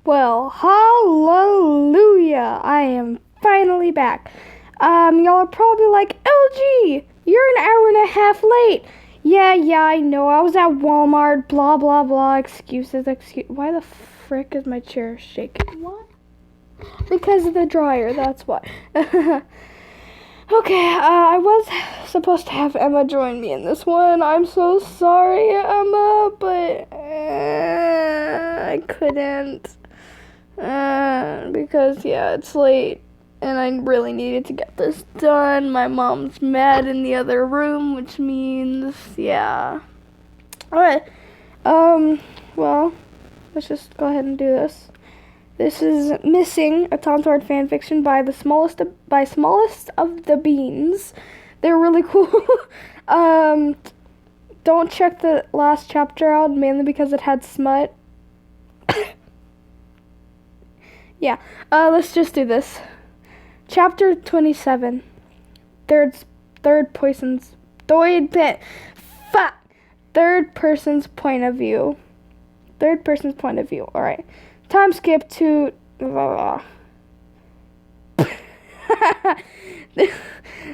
Well, hallelujah! I am finally back. Y'all are probably like, LG, you're an hour and a half late. Yeah, I know. I was at Walmart, blah, blah, blah. Excuses. Why the frick is my chair shaking? What? Because of the dryer, that's why. Okay, I was supposed to have Emma join me in this one. I'm so sorry, Emma, but I couldn't. Because, it's late, and I really needed to get this done. My mom's mad in the other room, which means, Alright, well, let's just go ahead and do this. This is Missing, a tomtord fanfiction by Smallest of the Beans. They're really cool. Don't check the last chapter out, mainly because it had smut. Let's just do this. Chapter 27. Third person's point of view. Third person's point of view. Alright. Time skip to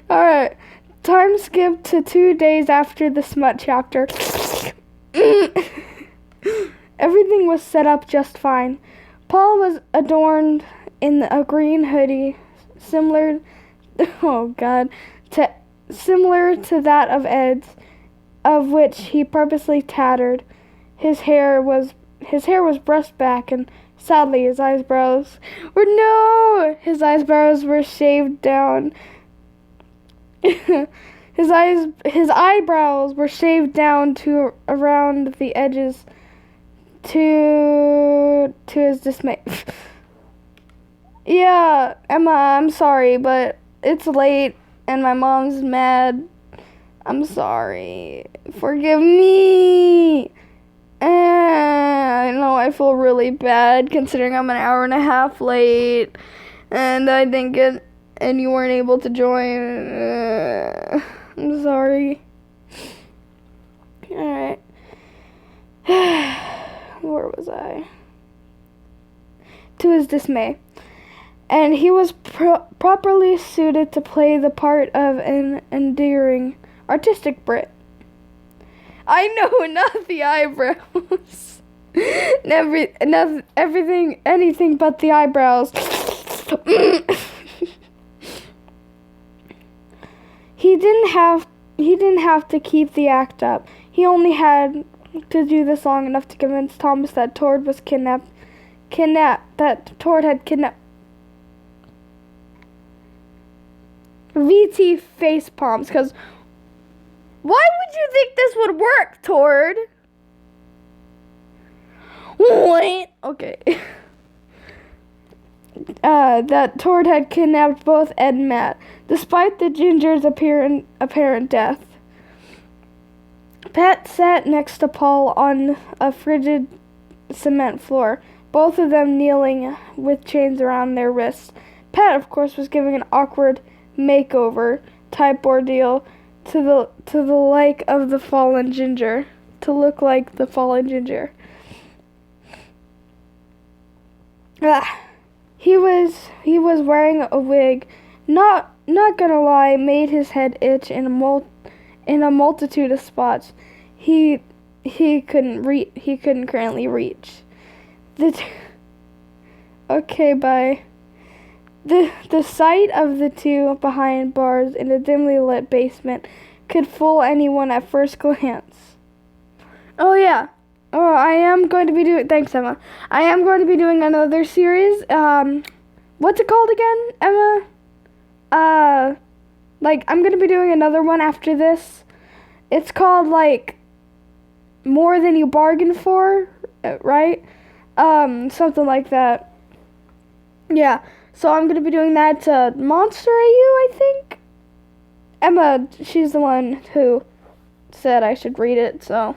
Alright. Time skip to 2 days after the smut chapter. Everything was set up just fine. Paul was adorned in a green hoodie, similar to that of Ed's, of which he purposely tattered. His hair was brushed back, and sadly his eyebrows were shaved down. His eyebrows were shaved down to around the edges. To his dismay. Yeah, Emma, I'm sorry, but it's late and my mom's mad. I'm sorry. Forgive me. I know I feel really bad considering I'm an hour and a half late and I didn't get and you weren't able to join. I'm sorry. Alright. Where was I? To his dismay. And he was properly suited to play the part of an endearing, artistic Brit. I know, not the eyebrows. Anything but the eyebrows. He didn't have to keep the act up. He only had to do this long enough to convince Thomas that Tord was kidnapped. That Tord had kidnapped. VT face palms, because why would you think this would work, Tord? What? Okay. That Tord had kidnapped both Ed and Matt, despite the ginger's apparent death. Pat sat next to Paul on a frigid cement floor, both of them kneeling with chains around their wrists. Pat, of course, was giving an awkward makeover type ordeal to the like of the fallen ginger, to look like the fallen ginger. He was wearing a wig. Not gonna lie, made his head itch in a multitude of spots he couldn't currently reach. Okay, bye. The sight of the two behind bars in a dimly lit basement could fool anyone at first glance. Oh yeah. Oh, I am going to be doing. Thanks, Emma. I am going to be doing another series. What's it called again, Emma? I'm going to be doing another one after this. It's called, More Than You Bargained For, right? Something like that. Yeah, so I'm going to be doing that to Monster AU, I think? Emma, she's the one who said I should read it, so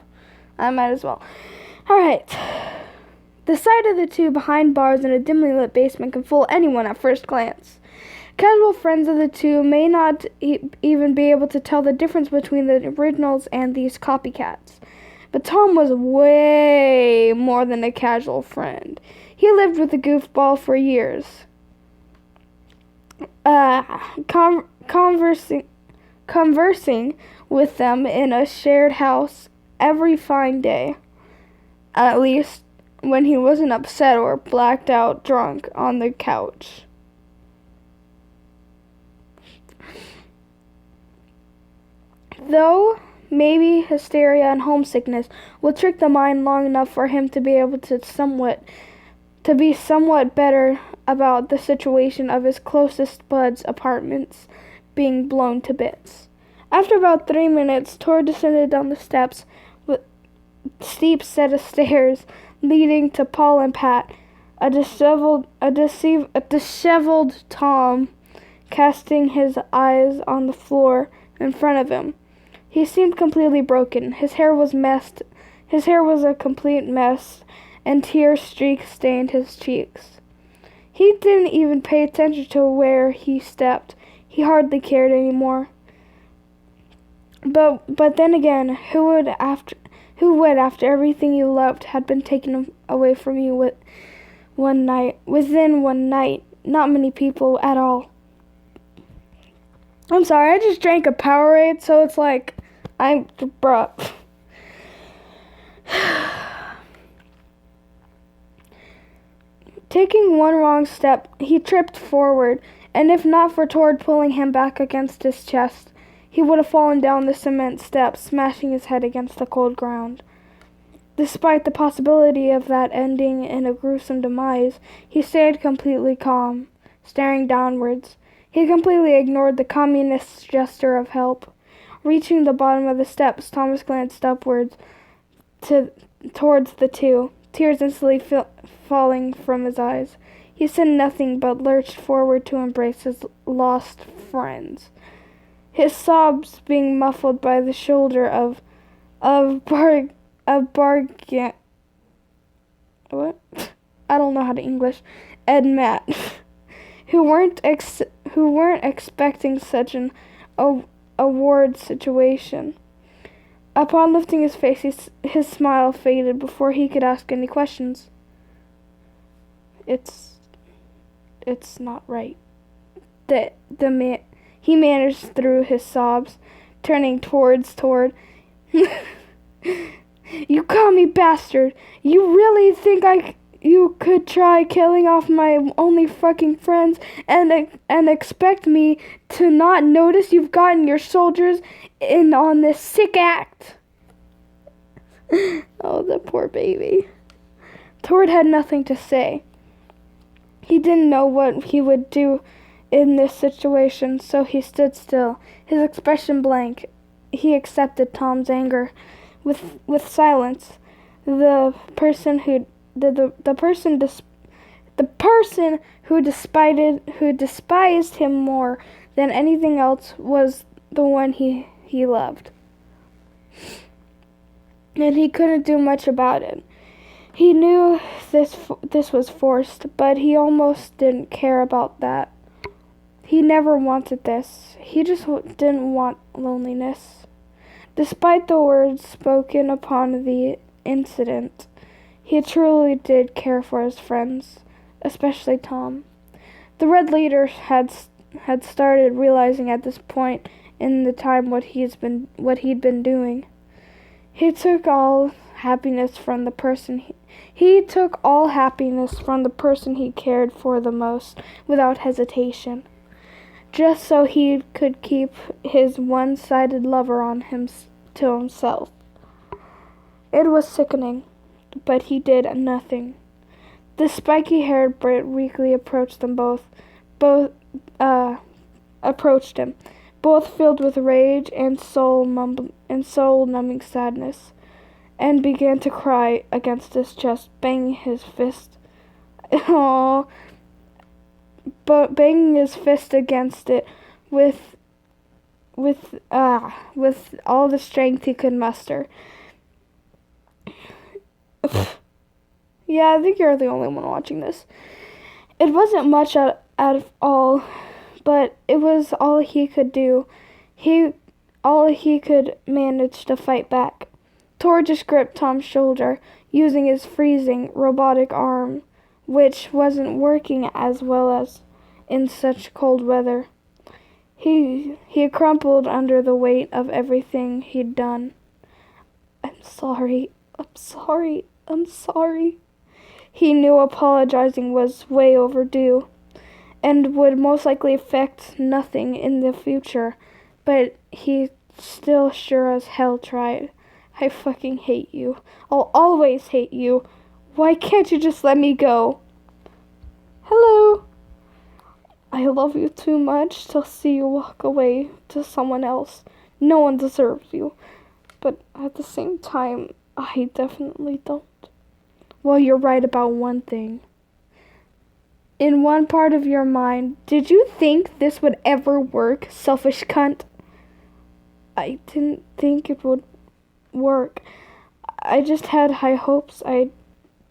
I might as well. Alright. The sight of the two behind bars in a dimly lit basement can fool anyone at first glance. Casual friends of the two may not even be able to tell the difference between the originals and these copycats. But Tom was way more more than a casual friend. He lived with the goofball for years, conversing with them in a shared house every fine day, at least when he wasn't upset or blacked out drunk on the couch. Though maybe hysteria and homesickness will trick the mind long enough for him to be able to be somewhat better about the situation of his closest buds' apartments being blown to bits. After about 3 minutes, Tor descended down the steps with steep set of stairs leading to Paul and Pat, a disheveled Tom casting his eyes on the floor in front of him. He seemed completely broken. His hair was a complete mess, and tear streaks stained his cheeks. He didn't even pay attention to where he stepped. He hardly cared anymore. But then again, who would after everything you loved had been taken away from you within one night? Not many people at all. I'm sorry, I just drank a Powerade, so it's like bruh. Taking one wrong step, he tripped forward, and if not for Tord pulling him back against his chest, he would have fallen down the cement steps, smashing his head against the cold ground. Despite the possibility of that ending in a gruesome demise, he stayed completely calm, staring downwards. He completely ignored the communist's gesture of help. Reaching the bottom of the steps, Thomas glanced upwards towards the two, tears instantly falling from his eyes. He said nothing but lurched forward to embrace his lost friends, his sobs being muffled by the shoulder of Bargan. What? I don't know how to English. Ed and Matt, who weren't expecting such an award situation. Upon lifting his face, his smile faded before he could ask any questions. It's not right. He managed through his sobs, turning towards Tord. You commie bastard! You really think you could try killing off my only fucking friends and expect me to not notice you've gotten your soldiers in on this sick act? Oh, the poor baby. Tord had nothing to say. He didn't know what he would do in this situation, so he stood still, his expression blank. He accepted Tom's anger with silence. The person who despised him more than anything else was the one he loved. And he couldn't do much about it. He knew this was forced, but he almost didn't care about that. He never wanted this. He just didn't want loneliness. Despite the words spoken upon the incident, he truly did care for his friends, especially Tom. The Red Leader had started realizing at this point in the time what he'd been doing. He took all happiness from the person he cared for the most without hesitation, just so he could keep his one-sided lover on him to himself. It was sickening, but he did nothing. The spiky-haired Brit weakly approached them approached him, both filled with rage and soul-numbing sadness, and began to cry against his chest, banging his fist. Banging his fist against it with all the strength he could muster. Yeah, I think you're the only one watching this. It wasn't much at all, but it was all he could do. All he could manage to fight back. Tord just gripped Tom's shoulder, using his freezing, robotic arm, which wasn't working as well as in such cold weather. He crumpled under the weight of everything he'd done. I'm sorry. He knew apologizing was way overdue and would most likely affect nothing in the future, but he still sure as hell tried. I fucking hate you. I'll always hate you. Why can't you just let me go? Hello. I love you too much to see you walk away to someone else. No one deserves you. But at the same time, I definitely don't. Well, you're right about one thing. In one part of your mind, did you think this would ever work, selfish cunt? I didn't think it would work. I just had high hopes. I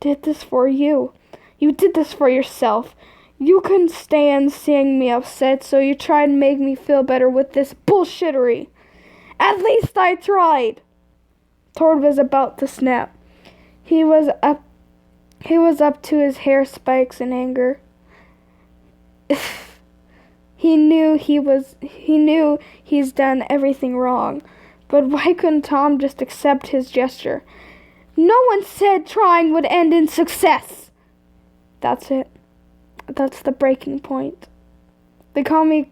did this for you. You did this for yourself. You couldn't stand seeing me upset, so you tried to make me feel better with this bullshittery. At least I tried. Tord was about to snap. He was up to his hair spikes in anger. He knew he's done everything wrong. But why couldn't Tom just accept his gesture? No one said trying would end in success. That's it. That's the breaking point. The commie's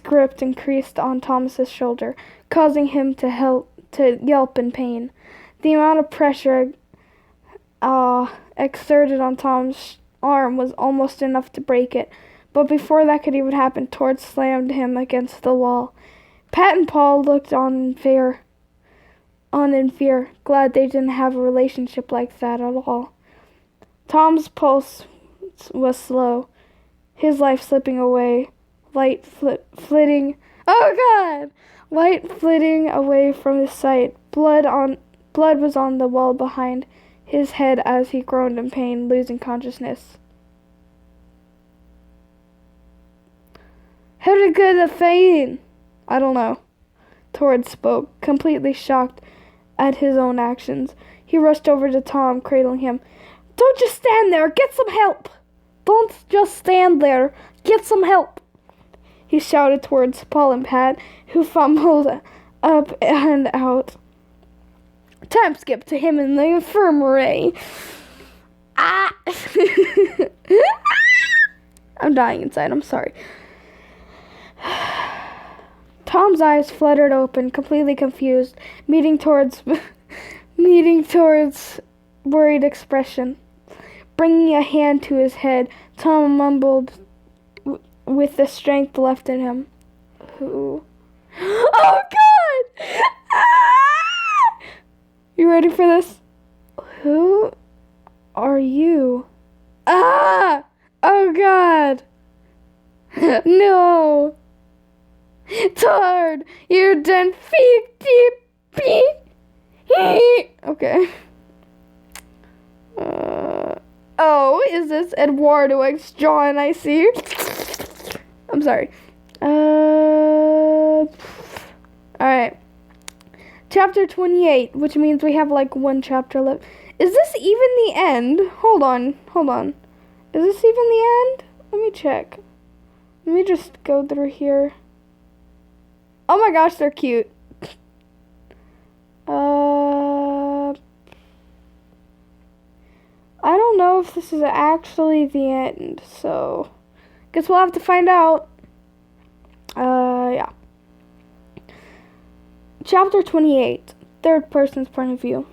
grip increased on Thomas's shoulder, causing him to yelp in pain. The amount of pressure exerted on Tom's arm was almost enough to break it, but before that could even happen, Tord slammed him against the wall. Pat and Paul looked on in fear, glad they didn't have a relationship like that at all. Tom's pulse was slow, his life slipping away, light flitting away from his sight. Blood was on the wall behind his head as he groaned in pain, losing consciousness. How did get the pain? I don't know. Tord spoke, completely shocked at his own actions. He rushed over to Tom, cradling him. Don't just stand there. Get some help. Don't just stand there. Get some help. He shouted towards Paul and Pat, who fumbled up and out. Time skip to him in the infirmary. Ah! I'm dying inside. I'm sorry. Tom's eyes fluttered open, completely confused, meeting towards worried expression. Bringing a hand to his head, Tom mumbled with the strength left in him. Who? Oh, God! Ah! You ready for this? Who are you? Ah! Oh, God! No! Tord, you done Okay. Oh, is this Eduardo X John I see? I'm sorry. Alright. Chapter 28, which means we have like one chapter left. Is this even the end? Hold on. Is this even the end? Let me check. Let me just go through here. Oh my gosh, they're cute. I don't know if this is actually the end, so guess we'll have to find out. Yeah. Chapter 28, third person's point of view.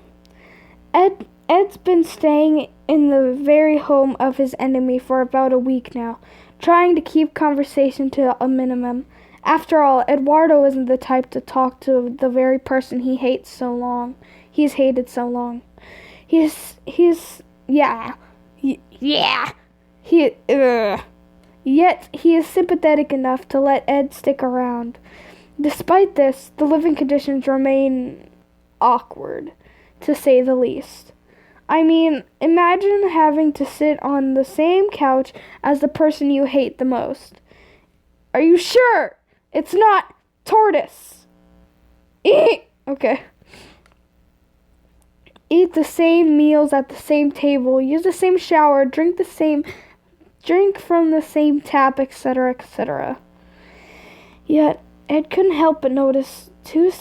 Ed's been staying in the very home of his enemy for about a week now, trying to keep conversation to a minimum. After all, Eduardo isn't the type to talk to the very person he hates so long. He's hated so long. Yet he is sympathetic enough to let Ed stick around. Despite this, the living conditions remain awkward, to say the least. I mean, imagine having to sit on the same couch as the person you hate the most. Are you sure it's not Tortoise? Okay. eat the same meals at the same table, use the same shower, drink from the same tap, etc., etc. Yet Ed couldn't help but notice two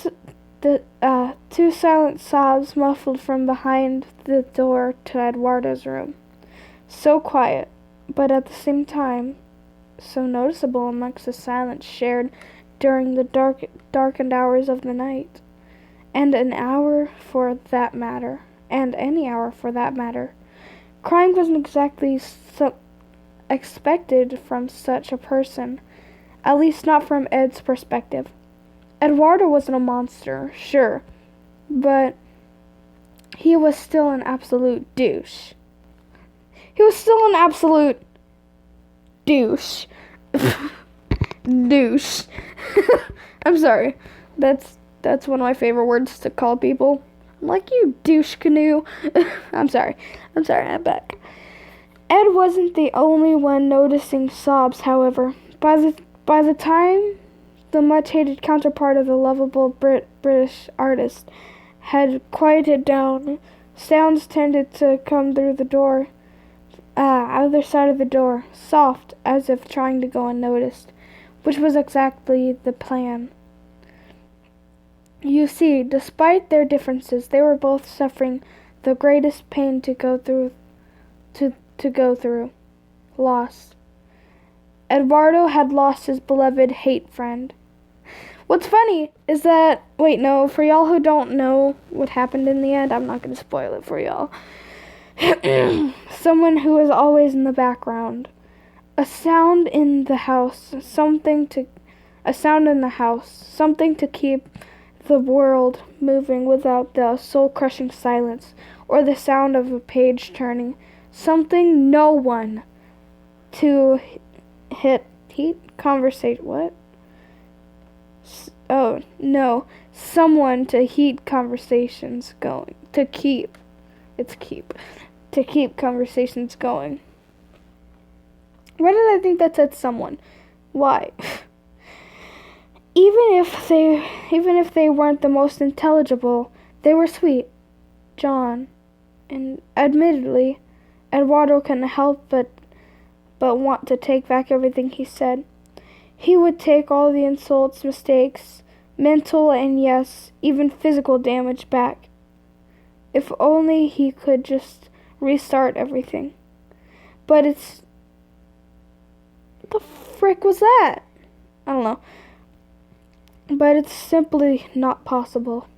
silent sobs muffled from behind the door to Eduardo's room. So quiet, but at the same time, so noticeable amongst the silence shared during the darkened hours of the night, and any hour for that matter. Crying wasn't exactly expected from such a person, at least not from Ed's perspective. Eduardo wasn't a monster, sure, but he was still an absolute douche. Douche. I'm sorry. That's one of my favorite words to call people. I'm like, you douche canoe. I'm sorry, I'm back. Ed wasn't the only one noticing sobs, however. By the time the much-hated counterpart of the lovable British artist had quieted down, sounds tended to come through the door, other side of the door, soft, as if trying to go unnoticed, which was exactly the plan. You see, despite their differences, they were both suffering the greatest pain to go through. Loss. Eduardo had lost his beloved hate friend. What's funny is that, for y'all who don't know what happened in the end, I'm not going to spoil it for y'all. Someone who was always in the background. A sound in the house, something to keep the world moving without the soul-crushing silence or the sound of a page turning. Something no one to someone to heat conversations going. To keep conversations going. Why did I think that said someone? Why? Even if they weren't the most intelligible, they were sweet. John, and admittedly, Eduardo couldn't help but want to take back everything he said. He would take all the insults, mistakes, mental and yes, even physical damage back. If only he could just restart everything. But what the frick was that? I don't know. But it's simply not possible.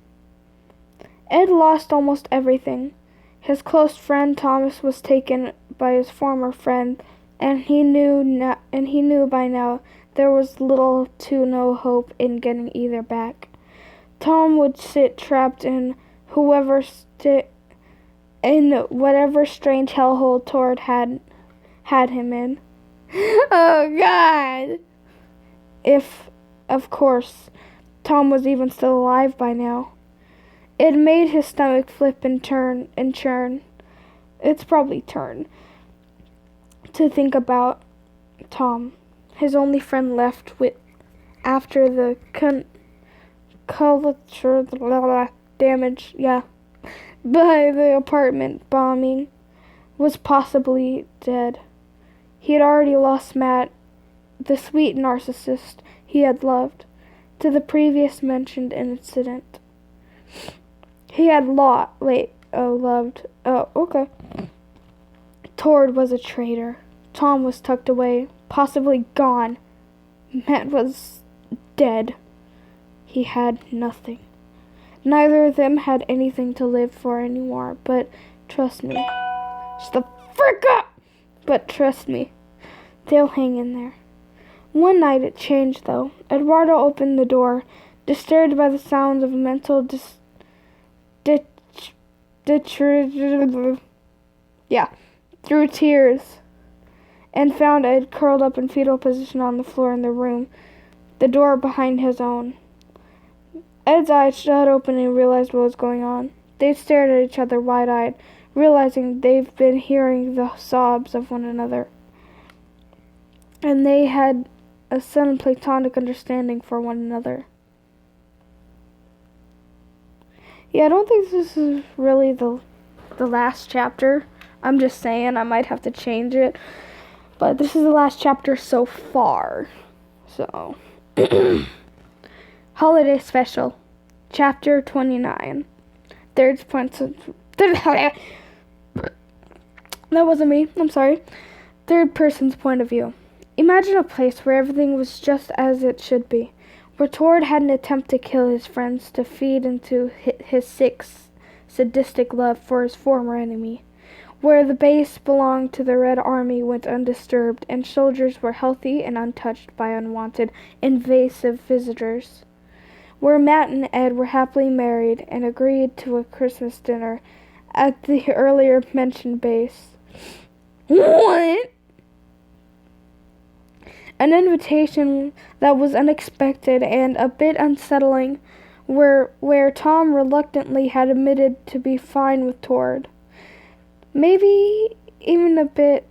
Ed lost almost everything. His close friend Thomas was taken by his former friend, and he knew by now there was little to no hope in getting either back. Tom would sit trapped in whatever strange hellhole Tord had him in. Oh God! If, of course, Tom was even still alive by now. It made his stomach flip and turn and churn. It's probably turn. To think about Tom, his only friend left after the cultural damage, by the apartment bombing, was possibly dead. He had already lost Matt, the sweet narcissist he had loved, to the previous mentioned incident. He had loved. Oh, okay. Tord was a traitor. Tom was tucked away, possibly gone. Matt was dead. He had nothing. Neither of them had anything to live for anymore, but trust me. Shut the frick up! But trust me, they'll hang in there. One night it changed, though. Eduardo opened the door, disturbed by the sounds of mental through tears, and found Ed curled up in fetal position on the floor in the room, the door behind his own. Ed's eyes shut open and he realized what was going on. They stared at each other wide-eyed, realizing they've been hearing the sobs of one another. And they had a sudden platonic understanding for one another. Yeah, I don't think this is really the last chapter. I'm just saying I might have to change it. But this is the last chapter so far. So, Holiday Special, Chapter 29. Third person. That wasn't me. I'm sorry. Third person's point of view. Imagine a place where everything was just as it should be, where Tord had an attempt to kill his friends to feed into his sick, sadistic love for his former enemy, where the base belonged to the Red Army went undisturbed, and soldiers were healthy and untouched by unwanted, invasive visitors, where Matt and Ed were happily married and agreed to a Christmas dinner at the earlier mentioned base. What? An invitation that was unexpected and a bit unsettling, where Tom reluctantly had admitted to be fine with Tord. Maybe even a bit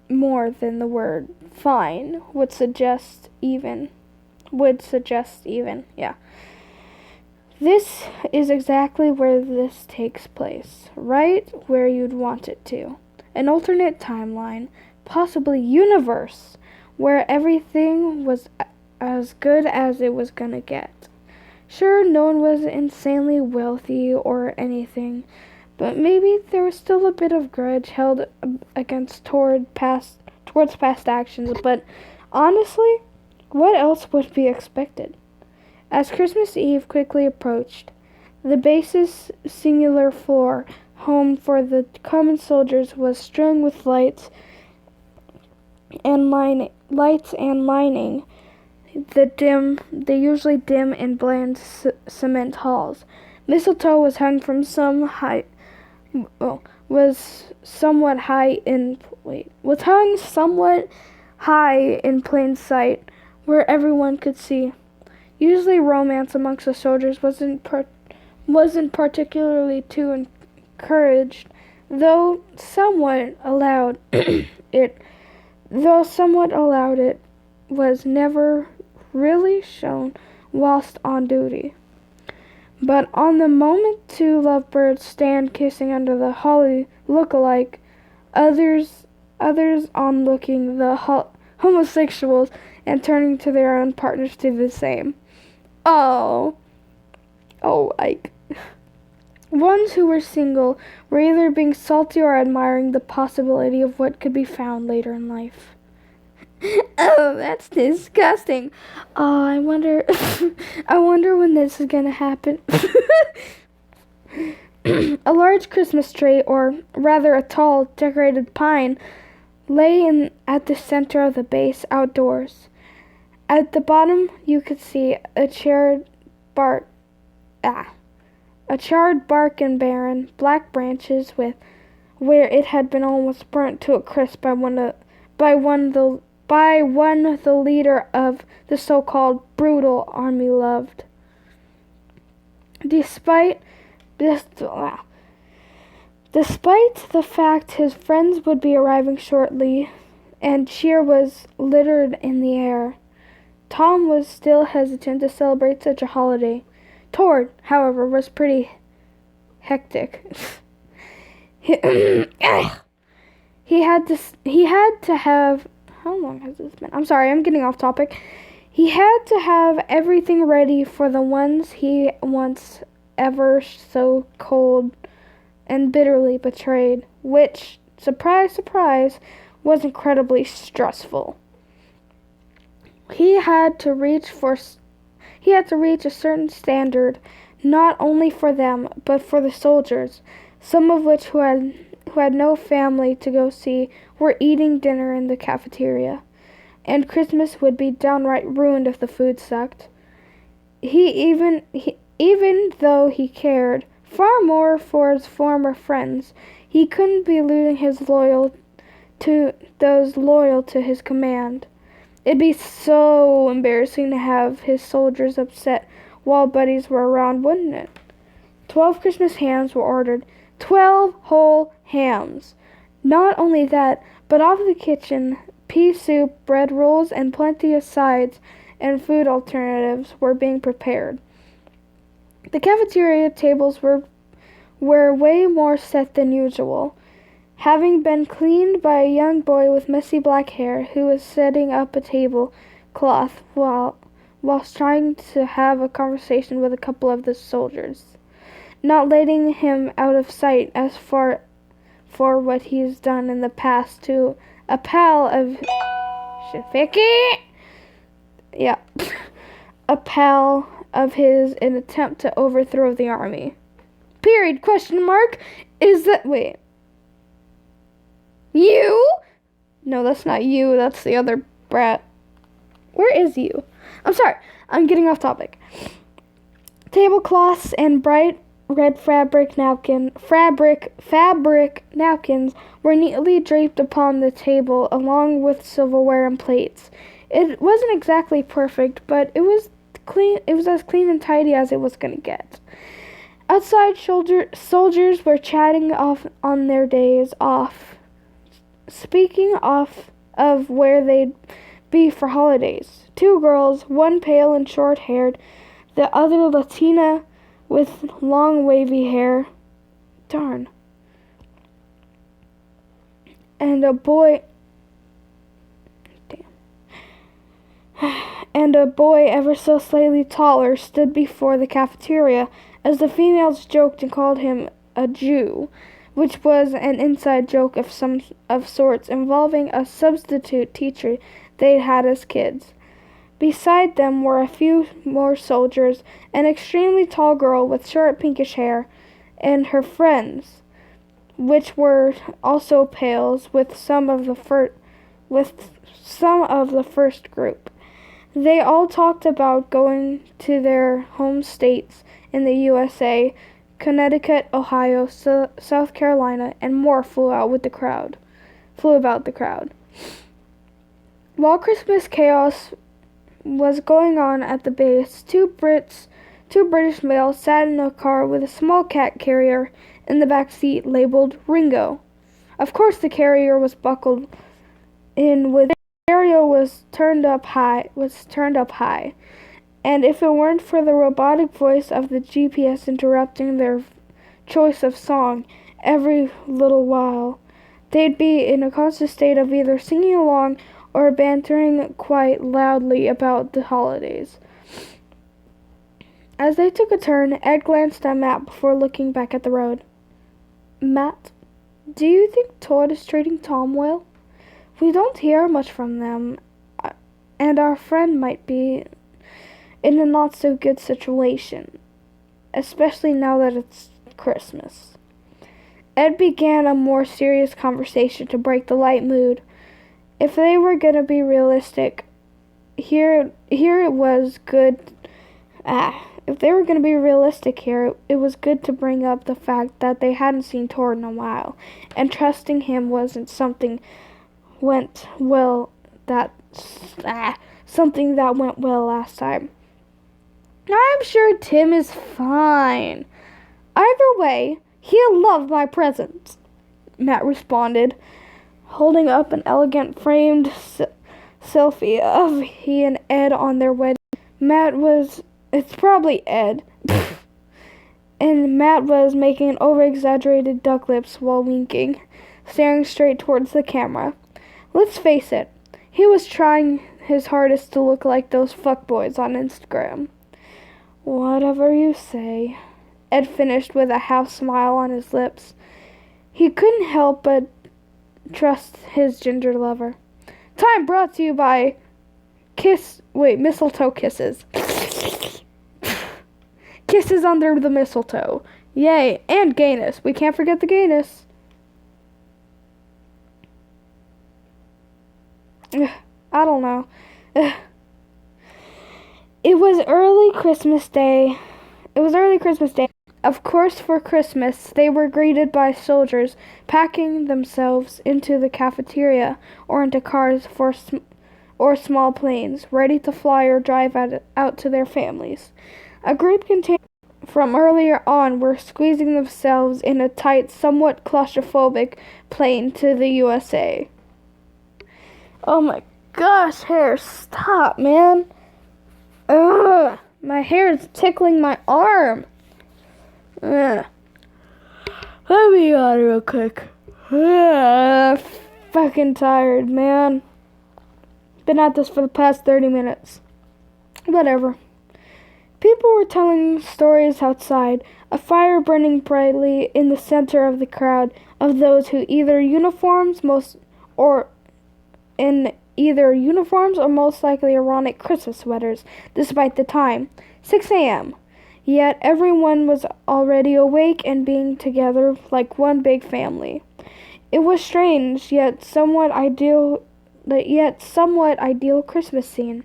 more than the word fine would suggest even, yeah. This is exactly where this takes place, right where you'd want it to. An alternate timeline, possibly universe, where everything was as good as it was gonna get. Sure, no one was insanely wealthy or anything, but maybe there was still a bit of grudge held against towards past actions, but honestly, what else would be expected? As Christmas Eve quickly approached, the base's singular floor, home for the common soldiers, was strewn with lights and lining the usually dim and bland cement halls. Mistletoe was hung from was hung somewhat high in plain sight, where everyone could see. Usually, romance amongst the soldiers wasn't particularly too encouraged, though somewhat allowed. It was never really shown whilst on duty. But on the moment two lovebirds stand kissing under the holly look-alike, others on looking the homosexuals and turning to their own partners do the same. Like ones who were single were either being salty or admiring the possibility of what could be found later in life. Oh, that's disgusting. Oh, I wonder when this is gonna happen. A large Christmas tree, or rather a tall, decorated pine, lay at the center of the base outdoors. At the bottom, you could see a charred bark and barren, black branches where it had been almost burnt to a crisp by one the leader of the so-called brutal army loved. Despite the fact his friends would be arriving shortly, and cheer was littered in the air, Tom was still hesitant to celebrate such a holiday. Tord, however, was pretty hectic. He had to have. How long has this been? I'm sorry, I'm getting off topic. He had to have everything ready for the ones he once ever so cold and bitterly betrayed, which, surprise, surprise, was incredibly stressful. He had to reach a certain standard, not only for them, but for the soldiers, some of which who had no family to go see were eating dinner in the cafeteria, and Christmas would be downright ruined if the food sucked. Even though he cared far more for his former friends, he couldn't be losing those loyal to his command. It'd be so embarrassing to have his soldiers upset while buddies were around, wouldn't it? 12 Christmas hams were ordered. 12 whole hams. Not only that, but off the kitchen, pea soup, bread rolls, and plenty of sides and food alternatives were being prepared. The cafeteria tables were way more set than usual, having been cleaned by a young boy with messy black hair who was setting up a tablecloth whilst trying to have a conversation with a couple of the soldiers, not letting him out of sight as for what he's done in the past to a pal of Shafiki. Yeah. A pal of his in attempt to overthrow the army. Period. Question mark. Is that... Wait. You? No, that's not you. That's the other brat. Where is you? I'm sorry. I'm getting off topic. Tablecloths and bright red fabric napkins were neatly draped upon the table along with silverware and plates. It wasn't exactly perfect, but it was clean. It was as clean and tidy as it was going to get. Outside, soldiers were chatting off on their days off, speaking of where they'd be for holidays. Two girls, one pale and short-haired, the other Latina with long wavy hair. Darn. And a boy ever so slightly taller stood before the cafeteria as the females joked and called him a Jew, which was an inside joke of sorts involving a substitute teacher they'd had as kids. Beside them were a few more soldiers, an extremely tall girl with short pinkish hair, and her friends, which were also pales with some of the first group. They all talked about going to their home states in the USA, Connecticut, Ohio, South Carolina, and more flew about the crowd. While Christmas chaos was going on at the base, two British males sat in a car with a small cat carrier in the back seat labeled Ringo. Of course the carrier was buckled in with stereo was turned up high, and if it weren't for the robotic voice of the GPS interrupting their choice of song every little while, they'd be in a constant state of either singing along or bantering quite loudly about the holidays. As they took a turn, Ed glanced at Matt before looking back at the road. Matt, do you think Todd is treating Tom well? We don't hear much from them, and our friend might be in a not-so-good situation, especially now that it's Christmas. Ed began a more serious conversation to break the light mood. If they were going to be realistic, it was good to bring up the fact that they hadn't seen Tord in a while, and trusting him wasn't something that went well last time. I'm sure Tim is fine. Either way, he'll love my presents, Matt responded, holding up an elegant framed selfie of he and Ed on their wedding. It's probably Ed. And Matt was making over-exaggerated duck lips while winking, staring straight towards the camera. Let's face it, he was trying his hardest to look like those fuckboys on Instagram. Whatever you say, Ed finished with a half smile on his lips. He couldn't help but trust his ginger lover. Time brought to you by mistletoe kisses. Kisses under the mistletoe. Yay, and gayness. We can't forget the gayness. I don't know. It was early Christmas Day. Of course, for Christmas, they were greeted by soldiers packing themselves into the cafeteria or into cars or small planes, ready to fly or drive out to their families. A group from earlier on were squeezing themselves in a tight, somewhat claustrophobic plane to the USA. Oh my gosh, hair, stop, man. Ugh, my hair is tickling my arm. Let me yawn real quick. Fucking tired, man. Been at this for the past 30 minutes. Whatever. People were telling stories outside, a fire burning brightly in the center of the crowd of those who in either uniforms or most likely ironic Christmas sweaters, despite the time, 6 a.m. Yet everyone was already awake and being together like one big family. It was strange, yet somewhat ideal Christmas scene.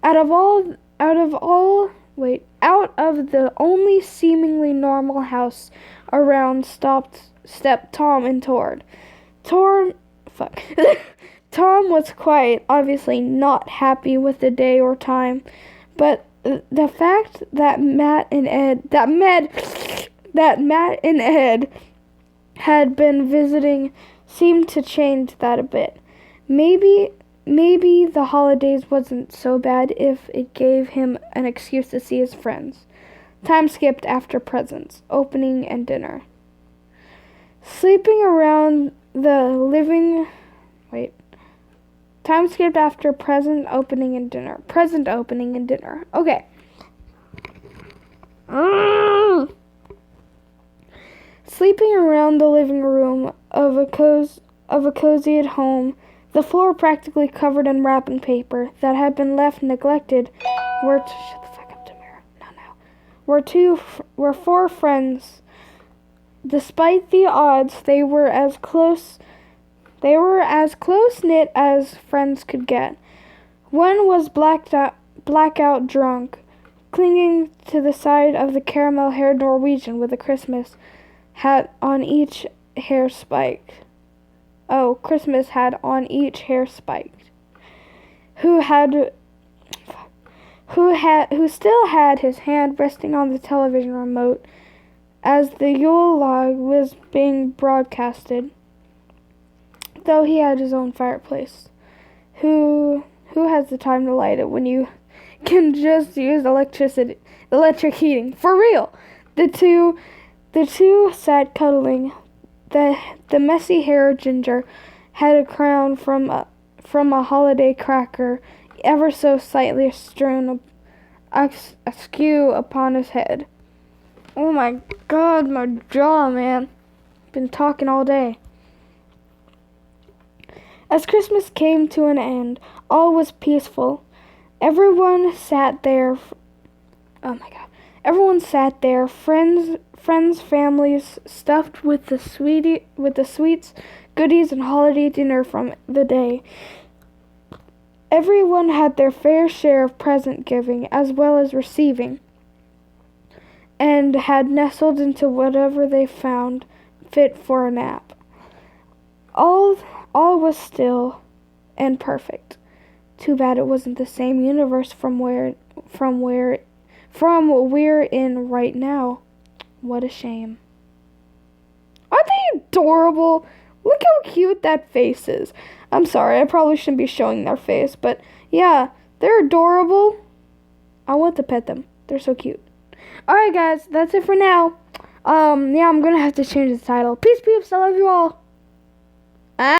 Out of the only seemingly normal house around stepped Tom and Tord. Tom was quite obviously not happy with the day or time, but the fact that Matt and Ed had been visiting seemed to change that a bit. Maybe the holidays wasn't so bad if it gave him an excuse to see his friends. Time skipped after presents, opening, and dinner. Time skipped after present opening and dinner. Present opening and dinner. Okay. Sleeping around the living room of a cozy at home, the floor practically covered in wrapping paper that had been left neglected, shut the fuck up, Tamara. Were four friends. Despite the odds, they were as close-knit as friends could get. One was blackout drunk, clinging to the side of the caramel-haired Norwegian with a Christmas hat on each hair spiked. Christmas hat on each hair spiked. Who still had his hand resting on the television remote as the Yule log was being broadcasted, though he had his own fireplace. Who has the time to light it when you can just use electric heating? For real. The two sat cuddling. The messy-haired ginger had a crown from a holiday cracker ever so slightly strewn askew upon his head. Oh my god, my jaw, man. Been talking all day. As Christmas came to an end, all was peaceful. Everyone sat there. Everyone sat there, friends, families, stuffed with the sweets, goodies, and holiday dinner from the day. Everyone had their fair share of present giving as well as receiving, and had nestled into whatever they found fit for a nap. All was still and perfect. Too bad it wasn't the same universe from we're in right now. What a shame. Aren't they adorable? Look how cute that face is. I'm sorry, I probably shouldn't be showing their face, but yeah, they're adorable. I want to pet them. They're so cute. Alright guys, that's it for now. I'm gonna have to change the title. Peace, peeps, I love you all.